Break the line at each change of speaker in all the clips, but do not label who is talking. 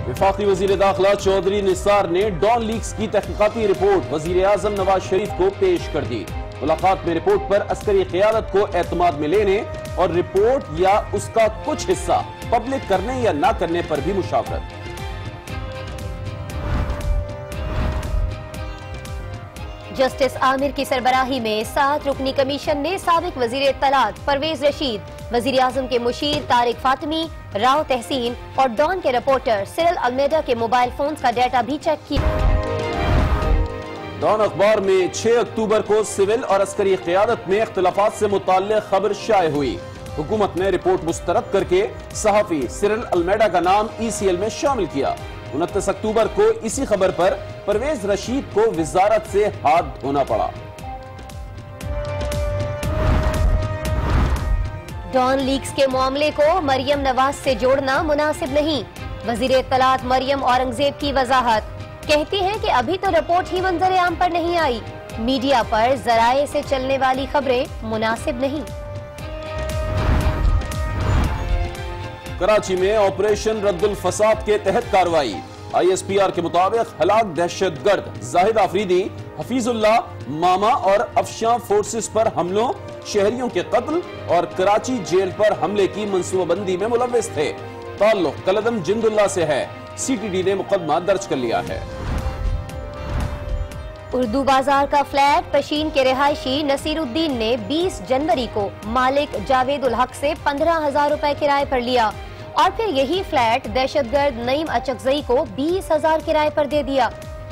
वफाकी वजीर दाखिला चौधरी निसार ने डॉन लीक्स की तहकीकाती रिपोर्ट वजीर आजम नवाज शरीफ को पेश कर दी। मुलाकात में रिपोर्ट पर अस्करी क़यादत को एतमाद में लेने और रिपोर्ट या उसका कुछ हिस्सा पब्लिक करने या ना करने पर भी मुशावरत।
जस्टिस आमिर की सरबराही में 7 रुकनी कमीशन ने साबिक वजीर इत्तलात परवेज रशीद, वजीर आजम के मुशीर तारिक फातिमी, राव तहसीन और डॉन के रिपोर्टर सिरिल अल्मेडा के मोबाइल फोन्स का डाटा भी चेक किया।
डॉन अखबार में 6 अक्टूबर को सिविल और अस्करी क़यादत में इख्तिलाफात से मुताल्लिक़ खबर शाये हुई। हुकूमत ने रिपोर्ट मुस्तरद करके सहाफी सिरिल अल्मेडा का नाम ECL में शामिल किया। 29 अक्टूबर को इसी खबर पर परवेज रशीद को विजारत से हाथ धोना पड़ा।
डॉन लीक्स के मामले को मरियम नवाज से जोड़ना मुनासिब नहीं। वजीर इत्तलात मरियम औरंगजेब की वजाहत, कहती हैं कि अभी तो रिपोर्ट ही मंजर आम पर नहीं आई। मीडिया पर जराए से चलने वाली खबरें मुनासिब नहीं।
कराची में ऑपरेशन रद्दुल फसाद के तहत कार्रवाई। ISPR के मुताबिक हलाक दहशतगर्द जाहिद आफरीदी, हफीजुल्लाह मामा और अफशां फोर्सेस पर हमलों, शहरियों के कत्ल और कराची जेल पर हमले की मंसूबाबंदी में मुलव्विस थे। ताल्लुक कलदम जिंदुल्लाह से है। CTD ने मुकदमा दर्ज कर लिया है।
उर्दू बाजार का फ्लैट पशीन के रिहायशी नसीरुद्दीन ने 20 जनवरी को मालिक जावेदुल हक से 15,000 रुपए किराए पर लिया और फिर यही फ्लैट दहशतगर्द नईम अचकजई को 20,000 किराए पर दे दिया।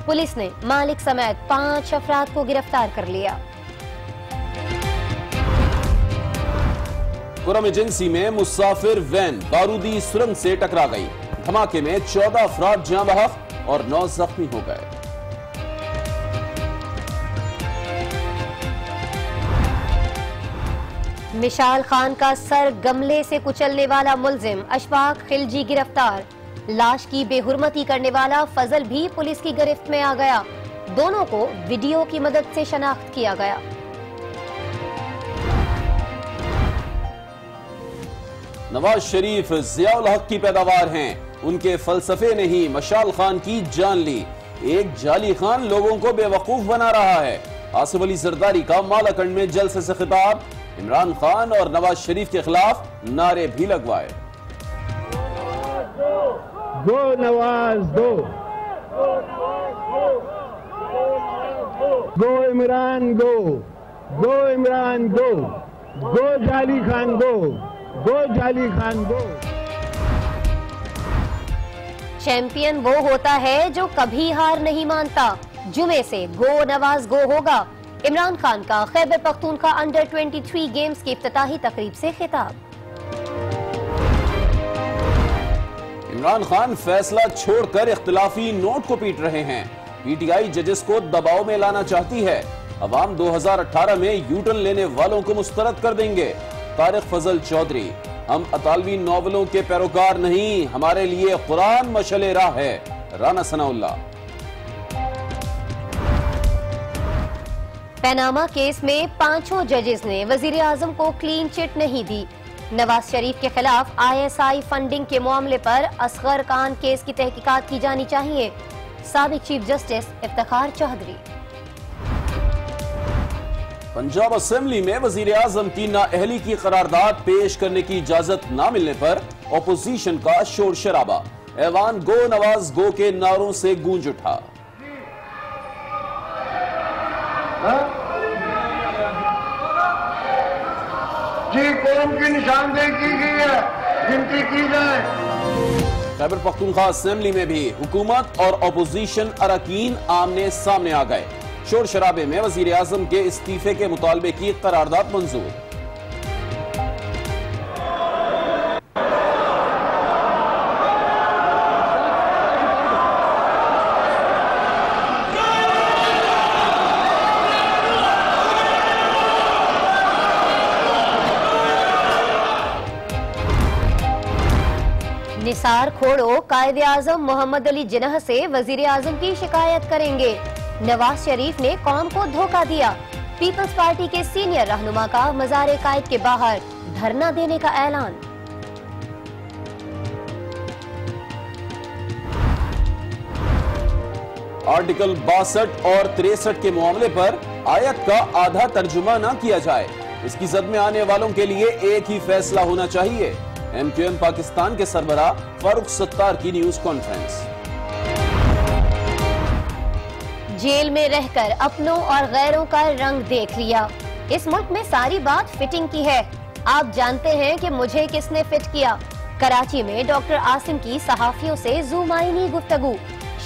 पुलिस ने मालिक समेत 5 अफराद को गिरफ्तार कर लिया।
कुरम एजेंसी में मुसाफिर वैन बारूदी सुरंग से टकरा गई। धमाके में 14 अफराद जाँ बहक और 9 जख्मी हो गए।
मिशाल खान का सर गमले से कुचलने वाला मुल्जिम अशफाक खिलजी गिरफ्तार। लाश की बेहुरमती करने वाला फजल भी पुलिस की गिरफ्त में आ गया। दोनों को वीडियो की मदद से शनाख्त किया गया।
नवाज शरीफ जियाउल हक की पैदावार हैं। उनके फलसफे ने ही मशाल खान की जान ली। एक जाली खान लोगों को बेवकूफ बना रहा है। आसिफ अली जरदारी का मालाकंड में जलसे से खिताब। इमरान खान और नवाज शरीफ के खिलाफ नारे भी लगवाए।
गो नवाज दो, गो इमरान गो, गो इमरान गो, गो जाली खान गो, गो जाली खान गो।
चैंपियन वो होता है जो कभी हार नहीं मानता। जुमे से गो नवाज गो होगा। इमरान खान का खैबर पख्तूनख्वा अंडर 23 गेम्स की इफ्तिताही तकरीब से खिताब।
इमरान खान फैसला छोड़कर इख्तिलाफी नोट को पीट रहे हैं। PTI जजेस को दबाव में लाना चाहती है। अवाम 2018 में यूटर्न लेने वालों को मुस्तरद कर देंगे। तारिक फजल चौधरी, हम अतालवी नॉवलों के पैरोकार नहीं, हमारे लिए कुरान मशले राह है। राना सनाउल्लाह।
पैनामा केस में 5 जजेस ने वजीर आजम को क्लीन चिट नहीं दी। नवाज शरीफ के खिलाफ ISI फंडिंग के मामले पर असगर खान केस की तहकीकात की जानी चाहिए। साबिक chief justice Iftikhar Chaudhry.
Punjab assembly में वजीर आजम की नाअहली की करारदाद पेश करने की इजाजत न मिलने पर अपोजिशन का शोर शराबा। ऐवान गो नवाज गो के नारों से गूंज उठा।
जी कौम की निशानदेही की गई है, गिनती की जाए।
खैबर पख्तूनख्वा असेंबली में भी हुकूमत और अपोजिशन अरकान आमने सामने आ गए। शोर शराबे में वजीर आजम के इस्तीफे के मुतालबे की करारदाद मंजूर।
निसार खोड़ो कायदे आजम मोहम्मद अली जिन्ना से वजीर आजम की शिकायत करेंगे। नवाज शरीफ ने कौम को धोखा दिया। पीपल्स पार्टी के सीनियर रहनुमा का मज़ार कायद के बाहर धरना देने का ऐलान।
आर्टिकल 62 और 63 के मामले पर आयत का आधा तर्जुमा न किया जाए। इसकी जद में आने वालों के लिए एक ही फैसला होना चाहिए। MQM पाकिस्तान के सरबराह फारूक सत्तार की न्यूज कॉन्फ्रेंस।
जेल में रहकर अपनों और गैरों का रंग देख लिया। इस मुल्क में सारी बात फिटिंग की है। आप जानते हैं कि मुझे किसने फिट किया। कराची में डॉक्टर आसिम की सहाफियों से ज़ुमाइनी गुफ्तगू,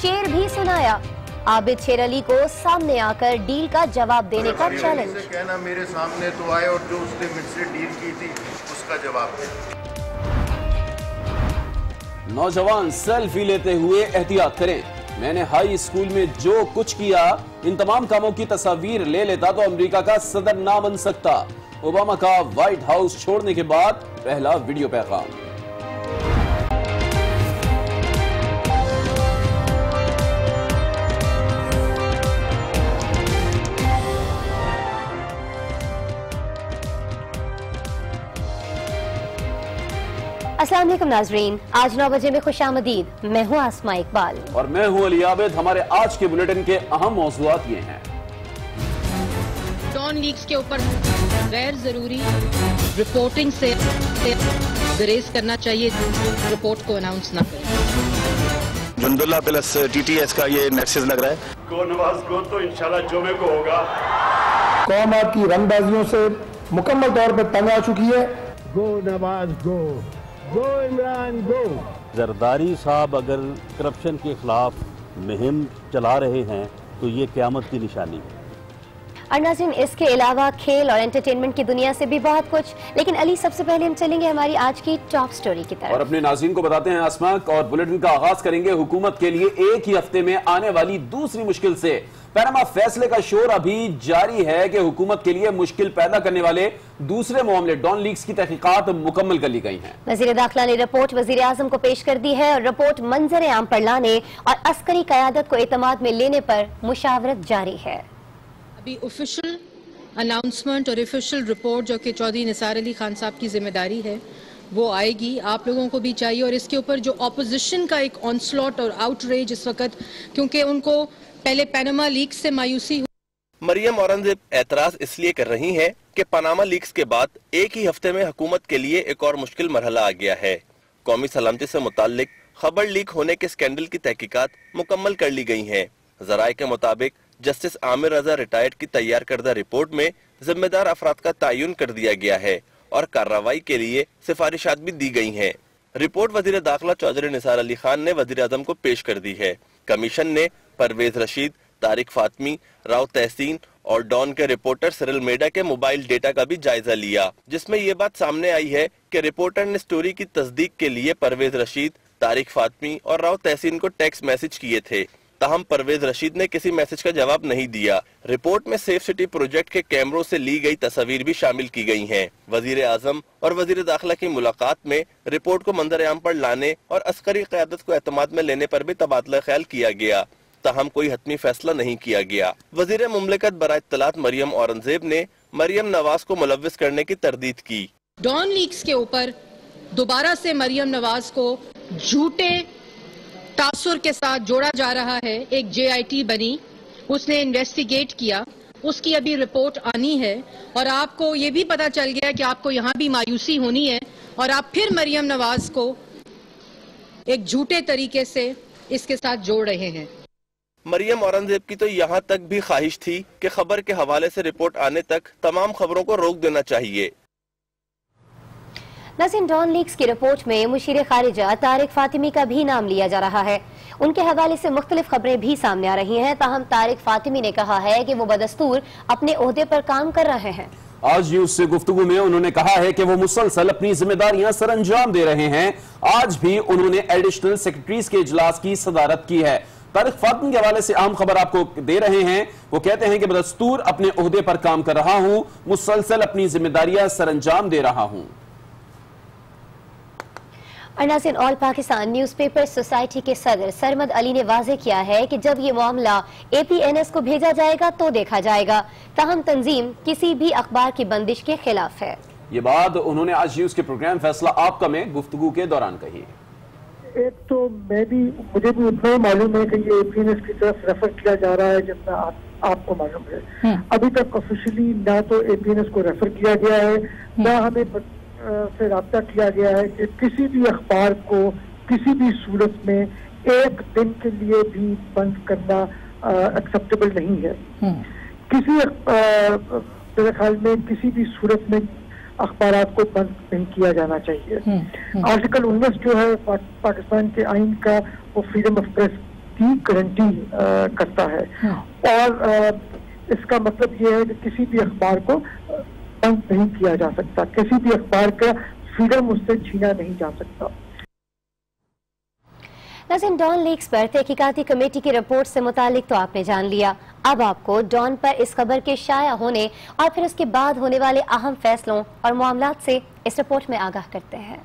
शेर भी सुनाया। आबिद शेर अली को सामने आकर डील का जवाब देने का चैलेंज।
कहना मेरे सामने तो आए और जो उसने मुझसे डील की थी उसका जवाब दे।
नौजवान सेल्फी लेते हुए एहतियात करें। मैंने हाई स्कूल में जो कुछ किया, इन तमाम कामों की तस्वीर ले लेता तो अमेरिका का सदर ना बन सकता। ओबामा का व्हाइट हाउस छोड़ने के बाद पहला वीडियो पैगाम।
अस्सलाम वालेकुम नाजरीन, आज 9 बजे में खुशामदीद। मैं हूँ आसमा इकबाल
और मैं हूँ अली आबिद। हमारे आज के बुलेटिन के अहम मौज़ूआत ये हैं।
डॉन लीक्स के ऊपर गैर जरूरी रिपोर्टिंग से गुरेज करना चाहिए, रिपोर्ट को अनाउंस ना करें।
जुंदुल्लाह प्लस TTS का ये मैसेज लग रहा है।
गो नवाज गो तो इंशाल्लाह जुमे को होगा।
कौम आपकी रंगबाजियों से मुकम्मल तौर पर तंग आ चुकी है। गो नवाज गो, गो इमरान गो।
जरदारी साहब अगर करप्शन के खिलाफ मुहिम चला रहे हैं तो ये क़यामत की निशानी है।
और नाज़रीन, इसके अलावा खेल और एंटरटेनमेंट की दुनिया से भी बहुत कुछ। लेकिन अली, सबसे पहले हम चलेंगे हमारी आज की टॉप स्टोरी की तरफ
और अपने नाज़रीन को बताते हैं आसमा, और बुलेटिन का आगाज करेंगे हुकूमत के लिए एक ही हफ्ते में आने वाली दूसरी मुश्किल से। पैनामा फैसले का शोर अभी जारी है कि हुकूमत के लिए मुश्किल पैदा करने वाले दूसरे मामले डॉन लीक्स की तहकीकात मुकम्मल कर ली गई हैं।
वज़ीर दाखिला ने रिपोर्ट वज़ीर आज़म को पेश कर दी है और रिपोर्ट मंजर आम पर लाने और अस्करी क़यादत को एतमाद में लेने पर मुशावरत जारी है।
अभी ऑफिशियल अनाउंसमेंट और ऑफिशियल रिपोर्ट जो कि चौधरी निसार अली खान साहब की जिम्मेदारी है वो आएगी। आप लोगों को भी चाहिए और इसके ऊपर जो ऑपोजिशन का एक ऑनस्लॉट और आउटरेज इस वक्त, क्योंकि उनको पहले पनामा लीक्स से मायूसी हुई।
मरियम औरंगजेब एतराज इसलिए कर रही हैं कि पनामा लीक्स के बाद एक ही हफ्ते में हुकूमत के लिए एक और मुश्किल मरहला आ गया है। कौमी सलामती से मुताल्लिक खबर लीक होने के स्कैंडल की तहकीकात मुकम्मल कर ली गई हैं। जराए के मुताबिक जस्टिस आमिर रजा रिटायर्ड की तैयार करदा रिपोर्ट में जिम्मेदार अफराद का तयन कर दिया गया है और कार्रवाई के लिए सिफारिशात भी दी गई हैं। रिपोर्ट वजीर दाखिला चौधरी निसार अली खान ने वजीर आजम को पेश कर दी है। कमीशन ने परवेज रशीद, तारिक फातमी, राव तहसीन और डॉन के रिपोर्टर सिरिल मेडा के मोबाइल डेटा का भी जायजा लिया, जिसमें ये बात सामने आई है कि रिपोर्टर ने स्टोरी की तस्दीक के लिए परवेज रशीद, तारिक फातमी और राव तहसीन को टेक्स्ट मैसेज किए थे। ताहम परवेज रशीद ने किसी मैसेज का जवाब नहीं दिया। रिपोर्ट में सेफ सिटी प्रोजेक्ट के कैमरों से ली गई तस्वीर भी शामिल की गई हैं। वजीर आजम और वजीर दाखिला की मुलाकात में रिपोर्ट को मंजर-ए-आम पर लाने और अस्करी क़यादत को एतमाद में लेने पर भी तबादला ख्याल किया गया, ताहम कोई हतमी फैसला नहीं किया गया। वजीर मुमलिकत बराए इत्तलात मरियम औरंगजेब ने मरियम नवाज को मुलव्विस करने की तरदीद की।
डॉन लीक्स के ऊपर दोबारा से मरियम नवाज को झूठे तासुर के साथ जोड़ा जा रहा है। एक JIT बनी, उसने इन्वेस्टिगेट किया, उसकी अभी रिपोर्ट आनी है और आपको ये भी पता चल गया कि आपको यहाँ भी मायूसी होनी है और आप फिर मरियम नवाज को एक झूठे तरीके से इसके साथ जोड़ रहे हैं।
मरियम औरंगजेब की तो यहाँ तक भी ख्वाहिश थी कि खबर के हवाले से रिपोर्ट आने तक तमाम खबरों को रोक देना चाहिए।
नाज़रीन, डॉन लीक्स की रिपोर्ट में मुशीर खारिजा तारिक फातिमी का भी नाम लिया जा रहा है। उनके हवाले से मुख्तलिफ खबरें भी सामने आ रही हैं। ताहम तारिक फातिमी ने कहा है कि वो बदस्तूर अपने ओहदे पर काम कर रहे हैं।
आज न्यूज से गुफ्तगू में उन्होंने कहा है कि वो मुसलसल अपनी जिम्मेदारियां सरअंजाम दे रहे हैं। आज भी उन्होंने एडिशनल सेक्रेटरीज के इजलास की सदारत की है। तारिक फातिमी के हवाले से अहम खबर आपको दे रहे हैं। वो कहते हैं कि बदस्तूर अपने ओहदे पर काम कर रहा हूं, मुसलसल अपनी जिम्मेदारियां सरअंजाम दे रहा हूं।
और नाज़रीन, ऑल पाकिस्तान न्यूज़पेपर सोसाइटी के सदर सरमद अली ने वाज़ेह किया है कि जब ये मामला APNS को भेजा जाएगा तो देखा जाएगा। ताहम तंजीम किसी भी अखबार की बंदिश के खिलाफ है।
ये बात उन्होंने आज न्यूज के प्रोग्राम फैसला आपका में गुफ्तगू के दौरान कही।
एक तो मुझे भी उतना ही मालूम है कि ये एपीएनएस की तरफ रेफर किया जा रहा है जितना आपको मालूम है। अभी तक ऑफिशियली ना तो एपीएनएस को रेफर किया गया है, ना हमें से राब्ता किया गया है कि किसी भी अखबार को किसी भी सूरत में एक दिन के लिए भी बंद करना एक्सेप्टेबल नहीं है। मेरे ख्याल में किसी भी सूरत में अखबारात को बंद नहीं किया जाना चाहिए। आर्टिकल 19 जो है पाकिस्तान के आइन का, वो फ्रीडम ऑफ प्रेस की गारंटी करता है और इसका मतलब ये है कि किसी भी अखबार को बंद नहीं किया जा सकता, किसी भी अखबार का फ्रीडम उससे छीना नहीं जा सकता।
नाज़रीन, डॉन लीक्स पर तहकीकाती कमेटी की रिपोर्ट से मुतालिक तो आपने जान लिया। अब आपको डॉन पर इस खबर के शाया होने और फिर उसके बाद होने वाले अहम फैसलों और मामलात से इस रिपोर्ट में आगाह करते हैं।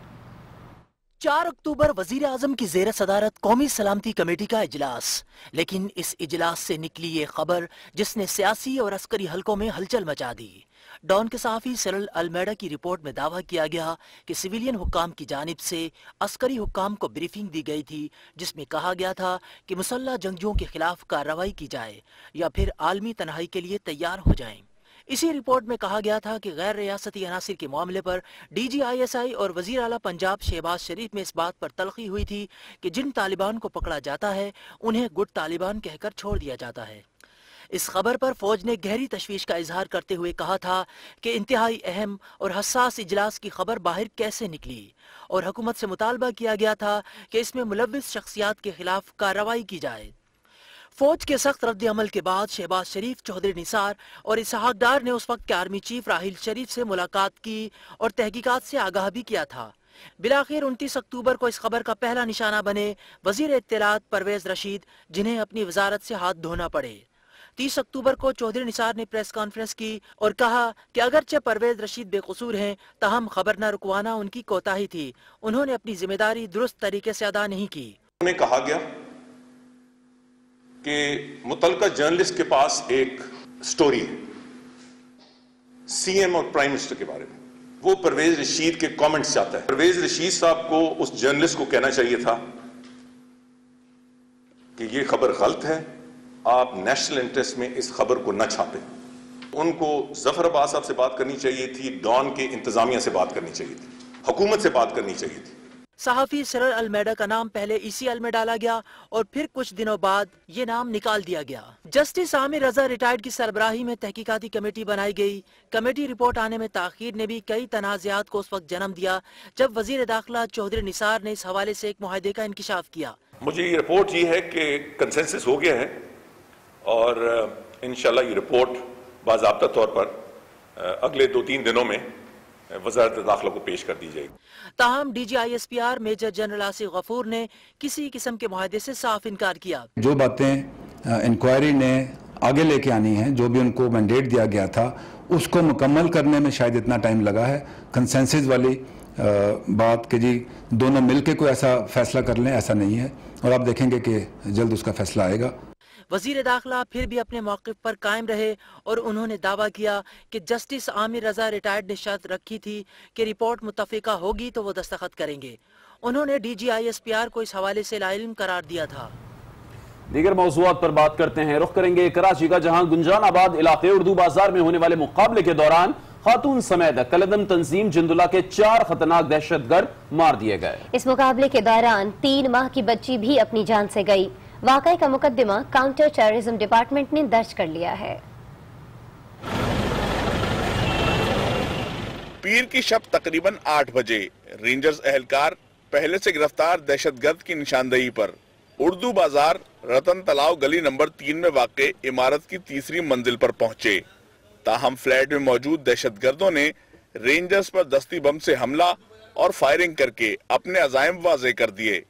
4 अक्टूबर वजीर आजम की जेर सदारत कौमी सलामती कमेटी का इजलास, लेकिन इस इजलास से निकली ये खबर जिसने सियासी और अस्करी हलकों में हलचल मचा दी। डॉन के सहाफी सिरिल अल्मेडा की रिपोर्ट में दावा किया गया कि सिविलियन हुक्काम की जानिब से अस्करी हुक्काम को ब्रीफिंग दी गई थी, जिसमें कहा गया था कि मुसल्लह जंगजुओं के खिलाफ कार्रवाई की जाए या फिर आलमी तनहाई के लिए तैयार हो जाएं। इसी रिपोर्ट में कहा गया था कि गैर रियासती अनासिर के मामले पर DGISI और वजीर आला पंजाब शहबाज शरीफ में इस बात पर तलखी हुई थी कि जिन तालिबान को पकड़ा जाता है उन्हें गुड तालिबान कहकर छोड़ दिया जाता है। इस खबर पर फौज ने गहरी तशवीश का इजहार करते हुए कहा था कि इंतहाई अहम और हसास इजलास की खबर बाहर कैसे निकली, और हुकूमत से मुतालबा किया गया था कि इसमें मुलव्विस शख्सियात के खिलाफ कार्रवाई की जाए। फौज के सख्त रद्द अमल के बाद शहबाज शरीफ, चौधरी निसार और इसहाक डार ने उस वक्त के आर्मी चीफ राहिल शरीफ से मुलाकात की और तहकीकात से आगाह भी किया था। बिलाखिर 29 अक्टूबर को इस खबर का पहला निशाना बने वजीर इत्तलात परवेज रशीद, जिन्हें अपनी वजारत से हाथ धोना पड़े। 30 अक्टूबर को चौधरी निसार ने प्रेस कॉन्फ्रेंस की और कहा कि अगरचे परवेज रशीद बेकसूर हैं, ताहम खबर न रुकवाना उनकी कोताही थी। उन्होंने अपनी जिम्मेदारी दुरुस्त तरीके से अदा नहीं की।
उन्हें कहा गया कि मुतलका जर्नलिस्ट के पास एक स्टोरी है सीएम और प्राइम मिनिस्टर के बारे में, वो परवेज रशीद के कमेंट्स चाहता है। परवेज रशीद साहब को उस जर्नलिस्ट को कहना चाहिए था कि ये खबर गलत है, आप नेशनल इंटरेस्ट में इस खबर को न छापें। उनको जफर अब्बास साहब से बात करनी चाहिए थी, डॉन के इंतजामिया से बात करनी चाहिए थी, हुकूमत से बात करनी चाहिए थी।
सहाफी सिरिल अल्मेडा का नाम पहले ECL में डाला गया और फिर कुछ दिनों बाद ये नाम निकाल दिया गया। जस्टिस आमिर रजा रिटायर्ड की सरबराही में तहकीकाती कमेटी बनाई गई। कमेटी रिपोर्ट आने में ताखीर ने भी कई तनाज़ात को उस वक्त जन्म दिया जब वजीर दाखिला चौधरी निसार ने इस हवाले से एक मुआहदे का इंकिशाफ किया।
मुझे ये रिपोर्ट ये है कि कंसेंसस हो गया है और इंशाल्लाह ये रिपोर्ट बाज़ाब्ता तौर पर अगले 2-3 दिनों में वज़ारत दाखिला को पेश कर दी जाएगी।
ताहम DGISPR major general Asif Ghafoor ने किसी किस्म के मुआहदे से साफ इनकार किया।
जो बातें इंक्वायरी ने आगे लेके आनी है, जो भी उनको मैंडेट दिया गया था, उसको मुकम्मल करने में शायद इतना टाइम लगा है। कंसेंसस वाली बात कि जी दोनों मिलकर कोई ऐसा फैसला कर लें, ऐसा नहीं है, और आप देखेंगे कि जल्द उसका फैसला आएगा।
वजीर दाखिला फिर भी अपने मौक़िफ़ पर कायम रहे और उन्होंने दावा किया कि जस्टिस आमिर रजा रिटायर्ड ने शर्त रखी थी कि रिपोर्ट मुत्तफ़िका होगी तो वो दस्तखत करेंगे। उन्होंने DGISPR को इस हवाले से लाइल्म करार दिया था।
दीगर मौज़ूआत पर बात करते हैं। रुख करेंगे कराची का, जहां गुंजानाबाद इलाके उर्दू बाजार में होने वाले मुकाबले के दौरान खातून समेत कलदम तंजीम जिंदुला के 4 खतरनाक दहशतगर्द मार दिए गए।
इस मुकाबले के दौरान 3 माह की बच्ची भी अपनी जान से गई। वाकई का मुकदमा काउंटर टेररिज्म डिपार्टमेंट ने दर्ज कर लिया है।
पीर की शब तकरीबन 8 बजे रेंजर्स एहलकार पहले से गिरफ्तार दहशतगर्द की निशानदेही पर उर्दू बाजार रतन तालाब गली नंबर 3 में वाक़े इमारत की 3री मंजिल पर पहुंचे। ताहम फ्लैट में मौजूद दहशतगर्दों ने रेंजर्स पर दस्ती बम से हमला और फायरिंग करके अपने अज़ाइम वाज़े कर दिए।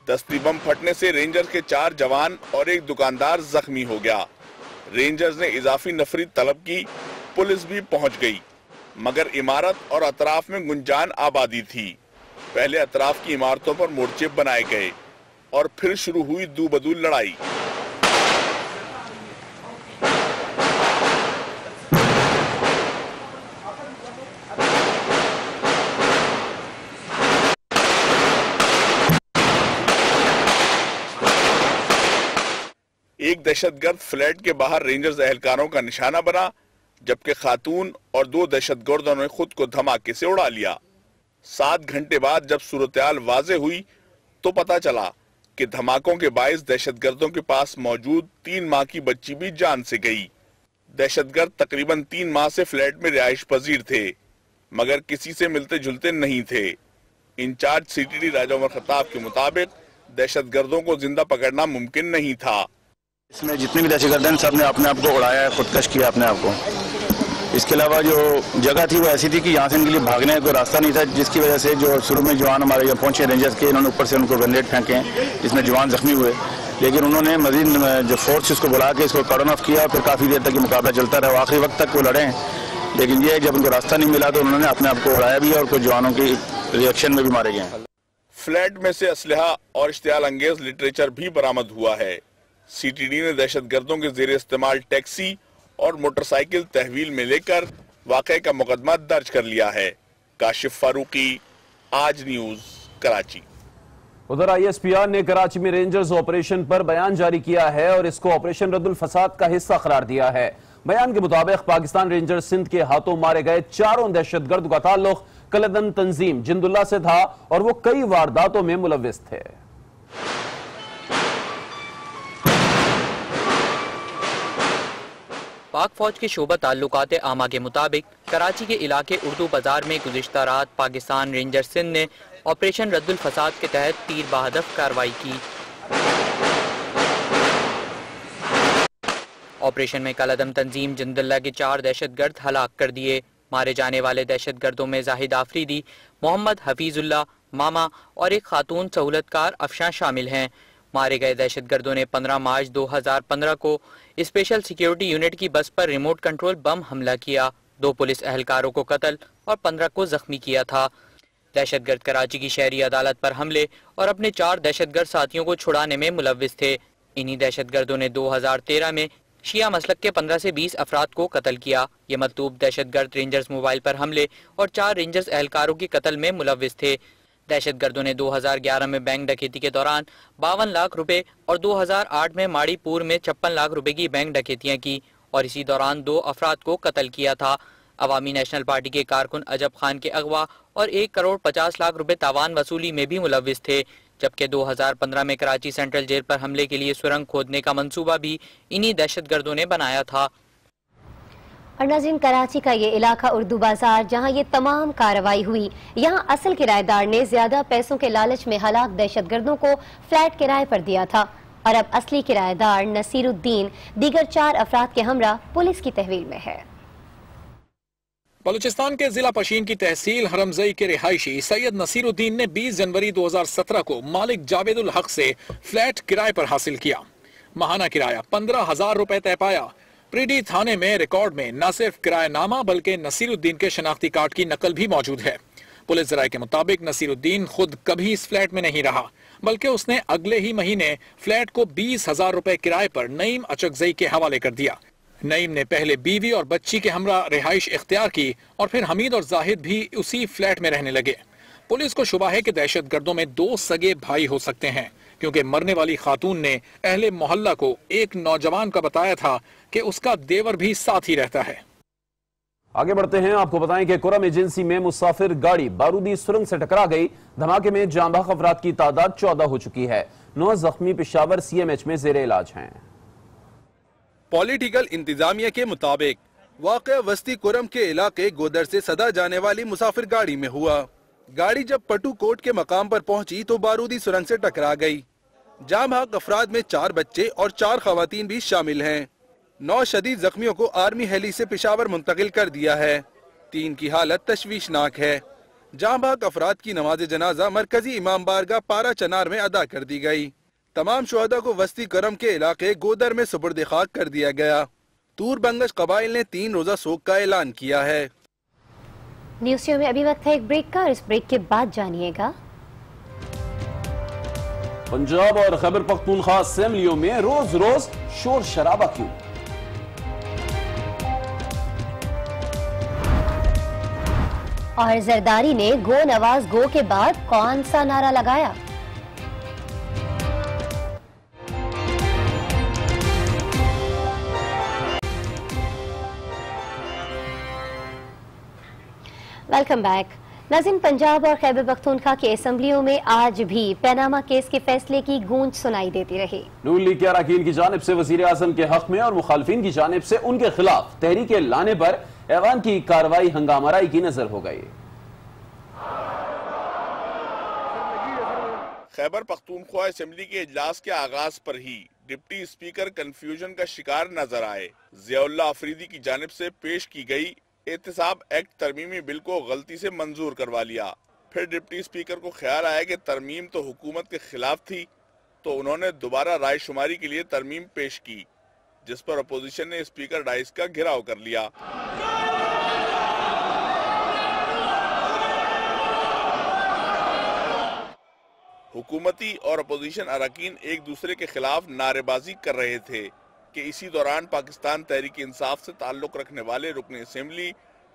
दस्ती बम फटने से रेंजर्स के 4 जवान और एक दुकानदार जख्मी हो गया। रेंजर्स ने इजाफी नफरी तलब की, पुलिस भी पहुंच गई, मगर इमारत और अतराफ में गुंजान आबादी थी। पहले अतराफ की इमारतों पर मोर्चे बनाए गए और फिर शुरू हुई दू बदू लड़ाई। एक दहशतगर्द फ्लैट के बाहर रेंजर्स एहलकारों का निशाना बना, जबकि खातून और 2 दहशतगर्दों ने खुद को धमाके से उड़ा लिया। 7 घंटे बाद जब सूरत-ए-हाल वाज़े हुई तो पता चला कि धमाकों के बायस दहशतगर्दों के पास मौजूद 3 माह की बच्ची भी जान से गई। दहशतगर्द तकरीबन 3 माह से फ्लैट में रिहाइश पजीर थे, मगर किसी से मिलते जुलते नहीं थे। इंचार्ज सीटीडी राजा उमर खत्ताब के मुताबिक दहशतगर्दों को जिंदा पकड़ना मुमकिन नहीं था।
इसमें जितने भी दहशतगर्द हैं सब ने अपने आप को उड़ाया है, खुदकश किया अपने आप को। इसके अलावा जो जगह थी वो ऐसी थी कि यहाँ से इनके लिए भागने का कोई रास्ता नहीं था, जिसकी वजह से जो शुरू में जवान हमारे यहाँ पहुंचे रेंजर्स के, इन्होंने ऊपर से उनको ग्रेनेड फेंके जिसमें जवान जख्मी हुए, लेकिन उन्होंने मजीद जो फोर्स उसको बुला के इसको कॉर्डन ऑफ किया। फिर काफ़ी देर तक ये मुकाबला चलता रहा, आखिरी वक्त तक वो लड़े, लेकिन ये जब उनको रास्ता नहीं मिला तो उन्होंने अपने आप को उड़ाया भी और कुछ जवानों की रिएक्शन में भी मारे गए।
फ्लैट में से असलहा और इश्तियाल अंगेज लिटरेचर भी बरामद हुआ है। सीटीडी ने दहशतगर्दों के जेर इस्तेमाल टैक्सी और मोटरसाइकिल तहवील में लेकर वाक़े का मुकदमा दर्ज कर लिया है। काशिफ फारूकी, आज न्यूज, कराची।
उधर ISPR ने कराची में रेंजर्स ऑपरेशन पर बयान जारी किया है और इसको ऑपरेशन रद्दुल फसाद का हिस्सा करार दिया है। बयान के मुताबिक पाकिस्तान रेंजर्स सिंध के हाथों मारे गए 4 दहशतगर्द का ताल्लुक कलदम तंजीम जिंदुल्ला से था और वो कई वारदातों में मुलव्विस थे।
पाक फौज के शोबा ताल्लुकात आमा के मुताबिक कराची के इलाके उर्दू बाजार में गुज़िश्ता रात पाकिस्तान रेंजर सिंध ने ऑपरेशन रद्दुल फसाद के तहत तीर बहदफ कार्रवाई की। ऑपरेशन में कलदम तंजीम जिंदुल्ला के 4 दहशतगर्द हलाक कर दिए। मारे जाने वाले दहशतगर्दों में जाहिद आफरीदी, मोहम्मद हफीजुल्लाह मामा और एक खातून सहूलतकार अफशां शामिल हैं। मारे गए दहशतगर्दों ने 15 मार्च 2015 को स्पेशल सिक्योरिटी यूनिट की बस पर रिमोट कंट्रोल बम हमला किया, 2 पुलिस एहलकारों को कत्ल और 15 को जख्मी किया था। दहशतगर्द कराची की शहरी अदालत पर हमले और अपने 4 दहशतगर्द साथियों को छुड़ाने में मुलव्विस थे। इन्हीं दहशतगर्दों ने 2013 में शिया मसलक के 15 से 20 अफराद को कत्ल किया। ये मतलूब दहशतगर्द रेंजर्स मोबाइल पर हमले और 4 रेंजर्स एहलकारों के कत्ल में मुलव्विस थे। दहशतगर्दों ने 2011 में बैंक डकैती के दौरान 52 लाख रुपए और 2008 में माड़ीपुर में 56 लाख रुपए की बैंक डकैतियां की और इसी दौरान 2 अफराद को कत्ल किया था। अवामी नेशनल पार्टी के कारकुन अजब खान के अगवा और 1 करोड़ 50 लाख रुपए तावान वसूली में भी मुलव्विस थे, जबकि 2015 में कराची सेंट्रल जेल पर हमले के लिए सुरंग खोदने का मंसूबा भी इन्हीं दहशतगर्दों ने बनाया था।
और नाज़रीन, कराची का ये इलाका उर्दू बाजार जहां ये तमाम कार्रवाई हुई, यहां असल किराएदार ने ज्यादा पैसों के लालच में हलाक दहशतगर्दों को फ्लैट किराए पर दिया था और अब असली किराएदार नसीरुद्दीन दीगर 4 अफराद के हमरा पुलिस की तहवील में है।
बलूचिस्तान के जिला पशीन की तहसील हरमजई के रिहायशी सैयद नसीरुद्दीन ने 20 जनवरी 2017 को मालिक जावेदुल हक से फ्लैट किराए पर हासिल किया। माहाना किराया 15,000 रुपए तय पाया। प्रीडी थाने में रिकॉर्ड में न सिर्फ किरायानामा बल्कि नसीरुद्दीन के शनाख्ती कार्ड की नकल भी मौजूद है। पुलिस जराये के मुताबिक नसीरुद्दीन खुद कभी इस फ्लैट में नहीं रहा, बल्कि उसने अगले ही महीने फ्लैट को 20,000 रुपए किराए पर नईम अचकजई के हवाले कर दिया। नईम ने पहले बीवी और बच्ची के हमरा रिहाइश इख्तियार की और फिर हमीद और जाहिद भी उसी फ्लैट में रहने लगे। पुलिस को शुबा है कि दहशतगर्दों में 2 सगे भाई हो सकते हैं, क्योंकि मरने वाली खातून ने अहले मोहल्ला को एक नौजवान का बताया था कि उसका देवर भी साथ ही रहता है।
आगे बढ़ते हैं, आपको बताएं कि कुरम एजेंसी में मुसाफिर गाड़ी बारूदी सुरंग से टकरा गई। धमाके में जाँ बहक अफराद की तादाद 14 हो चुकी है। 9 जख्मी पेशावर CMH में जेर इलाज हैं।
पॉलिटिकल इंतजामिया के मुताबिक वाक़या वस्ती कुरम के इलाके गोदर से सदा जाने वाली मुसाफिर गाड़ी में हुआ। गाड़ी जब पटू कोट के मकाम पर पहुंची तो बारूदी सुरंग से टकरा गई। जाम हक अफराद में 4 बच्चे और 4 खवातीन भी शामिल हैं। 9 शदीद जख्मियों को आर्मी हेली से पेशावर मुंतकिल कर दिया है। 3 की हालत तशवीशनाक है। जाम हक अफराद की नमाज जनाजा मरकजी इमाम बारगाह पारा चनार में अदा कर दी गई। तमाम शुहदा को वस्ती करम के इलाके गोदर में सुपुर्द खाक कर दिया गया। तूर बंगश कबाइल ने 3 रोजा सोग का ऐलान किया है।
न्यूज़ में अभी वक्त है एक ब्रेक का और इस ब्रेक के बाद जानिएगा
पंजाब और खैबर पख्तूनख्वा असेंबलियों में रोज रोज शोर शराबा क्यों?
और जरदारी ने गो नवाज गो के बाद कौन सा नारा लगाया? Welcome back. नाज़रीन, पंजाब और खैबर पख्तूनख्वा की असम्बलियों में आज भी पनामा केस के फैसले की गूंज सुनाई देती रही।
नून लीग के अरकान की जानिब से वज़ीर आज़म के हक में और मुखालफिन की जानिब से उनके खिलाफ तहरीके लाने पर ऐवान की कार्रवाई हंगामाराई की नजर हो गई।
खैबर पख्तूनख्वा असेंबली के इजलास के आगाज पर ही डिप्टी स्पीकर कंफ्यूजन का शिकार नजर आए। ज़ियाउल्लाह अफरीदी की जानिब से पेश की गई एहतसाब एक्ट तरमीमी बिल को गलती से मंजूर करवा लिया। फिर डिप्टी स्पीकर को ख्याल आया कि तरमीम तो हुकूमत के खिलाफ थी, तो उन्होंने दोबारा राय शुमारी के लिए तरमीम पेश की, जिस पर अपोजिशन ने स्पीकर डाइस का घेराव कर लिया। हुकूमती और अपोजिशन अरकान एक दूसरे के खिलाफ नारेबाजी कर रहे थे कि इसी दौरान पाकिस्तान तहरीक इंसाफ से ताल्लुक रखने वाले रुकन असेंबली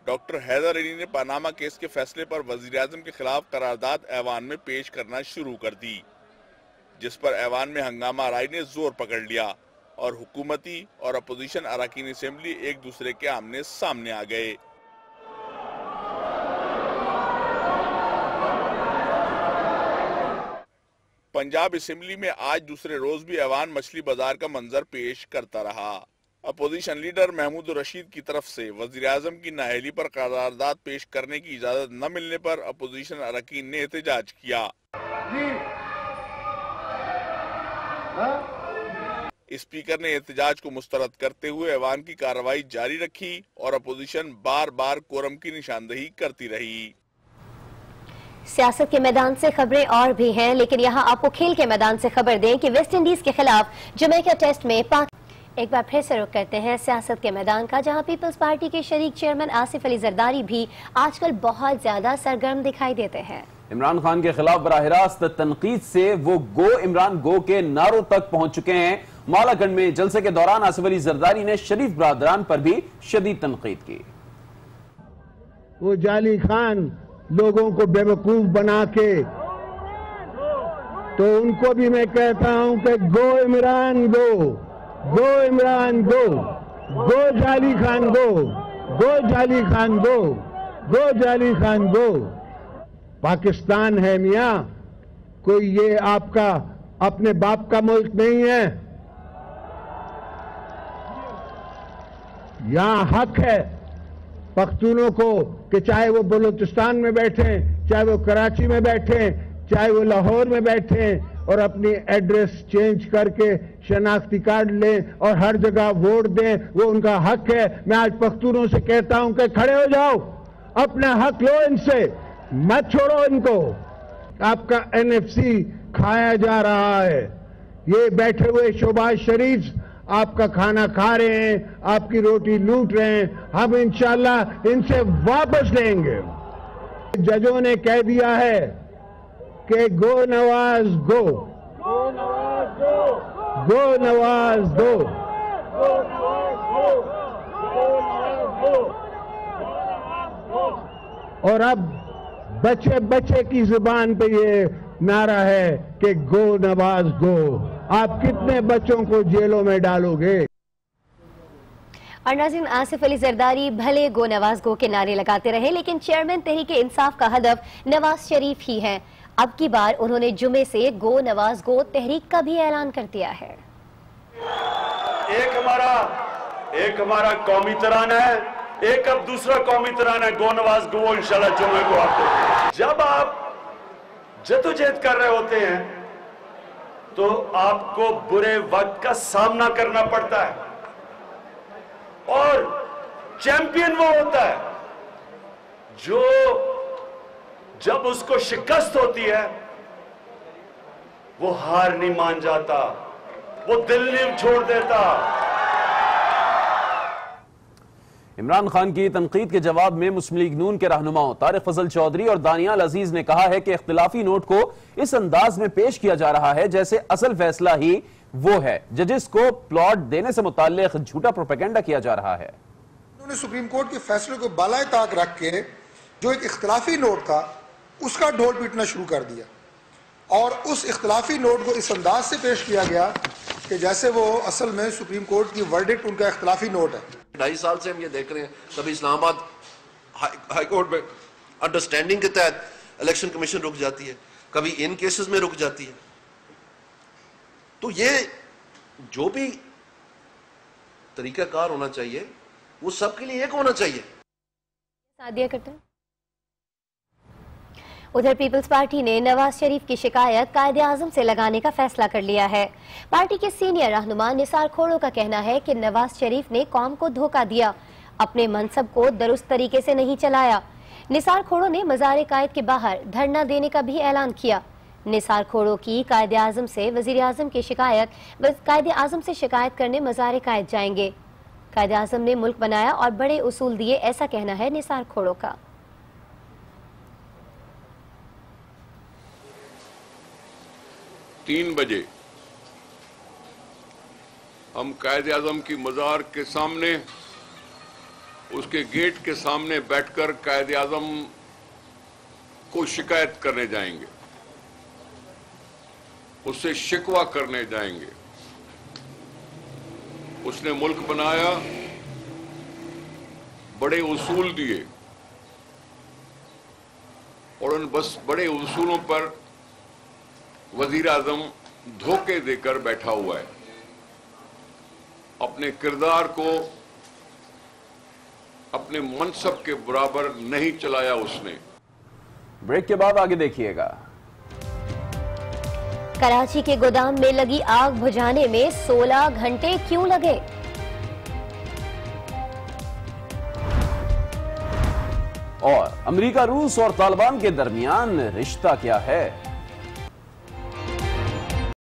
डॉक्टर हैदर अली ने पनामा केस के फैसले पर वज़ीर आज़म के खिलाफ करारदाद ऐवान में पेश करना शुरू कर दी, जिस पर ऐवान में हंगामा आराई ने जोर पकड़ लिया और हुकूमती और अपोजिशन अरकान असेंबली एक दूसरे के आमने सामने आ गए। पंजाब असेंबली में आज दूसरे रोज भी ऐवान मछली बाजार का मंजर पेश करता रहा। अपोजिशन लीडर महमूद रशीद की तरफ से वज़ीर आज़म की नाअहली पर करारदाद पेश करने की इजाजत न मिलने पर अपोजिशन अरकान ने एहतजाज किया। स्पीकर ने एहतजाज को मुस्तरद करते हुए ऐवान की कार्रवाई जारी रखी और अपोजिशन बार बार कोरम की निशानदही करती रही।
सियासत के मैदान से खबरें और भी हैं, लेकिन यहाँ आपको खेल के मैदान से खबर दें कि वेस्ट इंडीज के खिलाफ जमैका टेस्ट में एक बार फिर से रुख करते हैं सियासत के मैदान का, जहां पीपल्स पार्टी के शरीक चेयरमैन आसिफ अली जरदारी भी आजकल बहुत ज्यादा सरगर्म दिखाई देते हैं। इमरान खान के खिलाफ बराह रास्त तनकीद से वो गो इमरान गो के नारों तक पहुंच चुके हैं। मालाकंड में जलसे के दौरान आसिफ अली जरदारी ने शरीफ बरादरान पर भी शदीद तनकीद की।
वो जाली खान लोगों को बेवकूफ बना के, तो उनको भी मैं कहता हूं कि गो इमरान गो, गो इमरान गो, गो जाली खान गो, गो जाली खान गो, गो जाली खान गो। पाकिस्तान है मियां, कोई ये आपका अपने बाप का मुल्क नहीं है। यहां हक है पख्तूनों को कि चाहे वो बलूचिस्तान में बैठे, चाहे वो कराची में बैठे, चाहे वो लाहौर में बैठे, और अपनी एड्रेस चेंज करके शनाख्ती कार्ड लें और हर जगह वोट दें, वो उनका हक है। मैं आज पख्तूनों से कहता हूं कि खड़े हो जाओ, अपना हक लो इनसे, मत छोड़ो इनको। आपका एनएफसी खाया जा रहा है, ये बैठे हुए शहबाज शरीफ आपका खाना खा रहे हैं, आपकी रोटी लूट रहे हैं। हम इंशाल्लाह इनसे वापस लेंगे। जजों ने कह दिया है कि गो नवाज गो, गो नवाज गो, गो नवाज गो, गो नवाज गो, गो नवाज गो। और अब बच्चे बच्चे की जुबान पे ये नारा है कि गो नवाज गो। आप कितने बच्चों को जेलों में डालोगे?
और नाज़रीन, आसिफ अली जरदारी भले गो नवाज गो के नारे लगाते रहे, लेकिन चेयरमैन तहरीक इंसाफ का हदफ नवाज शरीफ ही है। अब की बार उन्होंने जुमे से गो नवाज गो तहरीक का भी ऐलान कर दिया है।
एक हमारा कौमी तराना है, एक अब दूसरा कौमी तराना है, गो नवाज गो। इंशाल्लाह जुमे को आपको, जब आप जदोजहद कर रहे होते हैं तो आपको बुरे वक्त का सामना करना पड़ता है, और चैंपियन वो होता है जो जब उसको शिकस्त होती है वो हार नहीं मान जाता, वो दिल नहीं छोड़ देता।
इमरान खान की तनकीद के जवाब में मुस्लिम लीग नून के रहनुमाओं तारिक फजल चौधरी और दानियाल अजीज ने कहा है कि इख्तिलाफी नोट को इस अंदाज में पेश किया जा रहा है जैसे असल फैसला ही वो है। जजेस को प्लॉट देने से मुताल्लिक झूठा प्रोपेगेंडा किया जा रहा है।
उन्होंने सुप्रीम कोर्ट के फैसले को बालाए ताक रख के जो एक इख्तिलाफी नोट था उसका ढोल पीटना शुरू कर दिया, और उस इख्तिलाफी नोट को इस अंदाज से पेश किया गया कि जैसे वो असल में सुप्रीम कोर्ट की वर्डिक्ट उनका इख्तिलाफी नोट है।
2.5 साल से हम ये देख रहे हैं, कभी इस्लामाबाद हाई कोर्ट में अंडरस्टैंडिंग के तहत इलेक्शन कमीशन रुक जाती है, कभी इन केसेस में रुक जाती है। तो ये जो भी तरीकाकार होना चाहिए वो सबके लिए एक होना चाहिए।
सादिया करते हैं। उधर पीपल्स पार्टी ने नवाज शरीफ की शिकायत कायदे-आज़म से लगाने का फैसला कर लिया है। पार्टी के सीनियर रहनुमा निसार खोड़ो का कहना है कि नवाज शरीफ ने कौम को धोखा दिया, अपने मनसब को दुरुस्त तरीके से नहीं चलाया। निसार खोड़ो ने मज़ार-ए-कायद के बाहर धरना देने का भी ऐलान किया। निसार खोड़ो की कायदे-आज़म से वज़ीर-ए-आज़म की शिकायत, कायदे-आज़म से शिकायत करने मज़ार-ए-कायद जाएंगे। कायदे-आज़म ने मुल्क बनाया और बड़े उसूल दिए, ऐसा कहना है निसार खोड़ो का।
3 बजे हम कायदे-आज़म की मज़ार के सामने, उसके गेट के सामने बैठकर कायदे-आज़म को शिकायत करने जाएंगे, उससे शिकवा करने जाएंगे। उसने मुल्क बनाया, बड़े उसूल दिए और उन बस बड़े उसूलों पर वज़ीर-ए-आज़म धोखे देकर बैठा हुआ है। अपने किरदार को अपने मनसब के बराबर नहीं चलाया उसने।
ब्रेक के बाद आगे देखिएगा।
कराची के गोदाम में लगी आग बुझाने में 16 घंटे क्यों लगे?
और अमेरिका, रूस और तालिबान के दरमियान रिश्ता क्या है?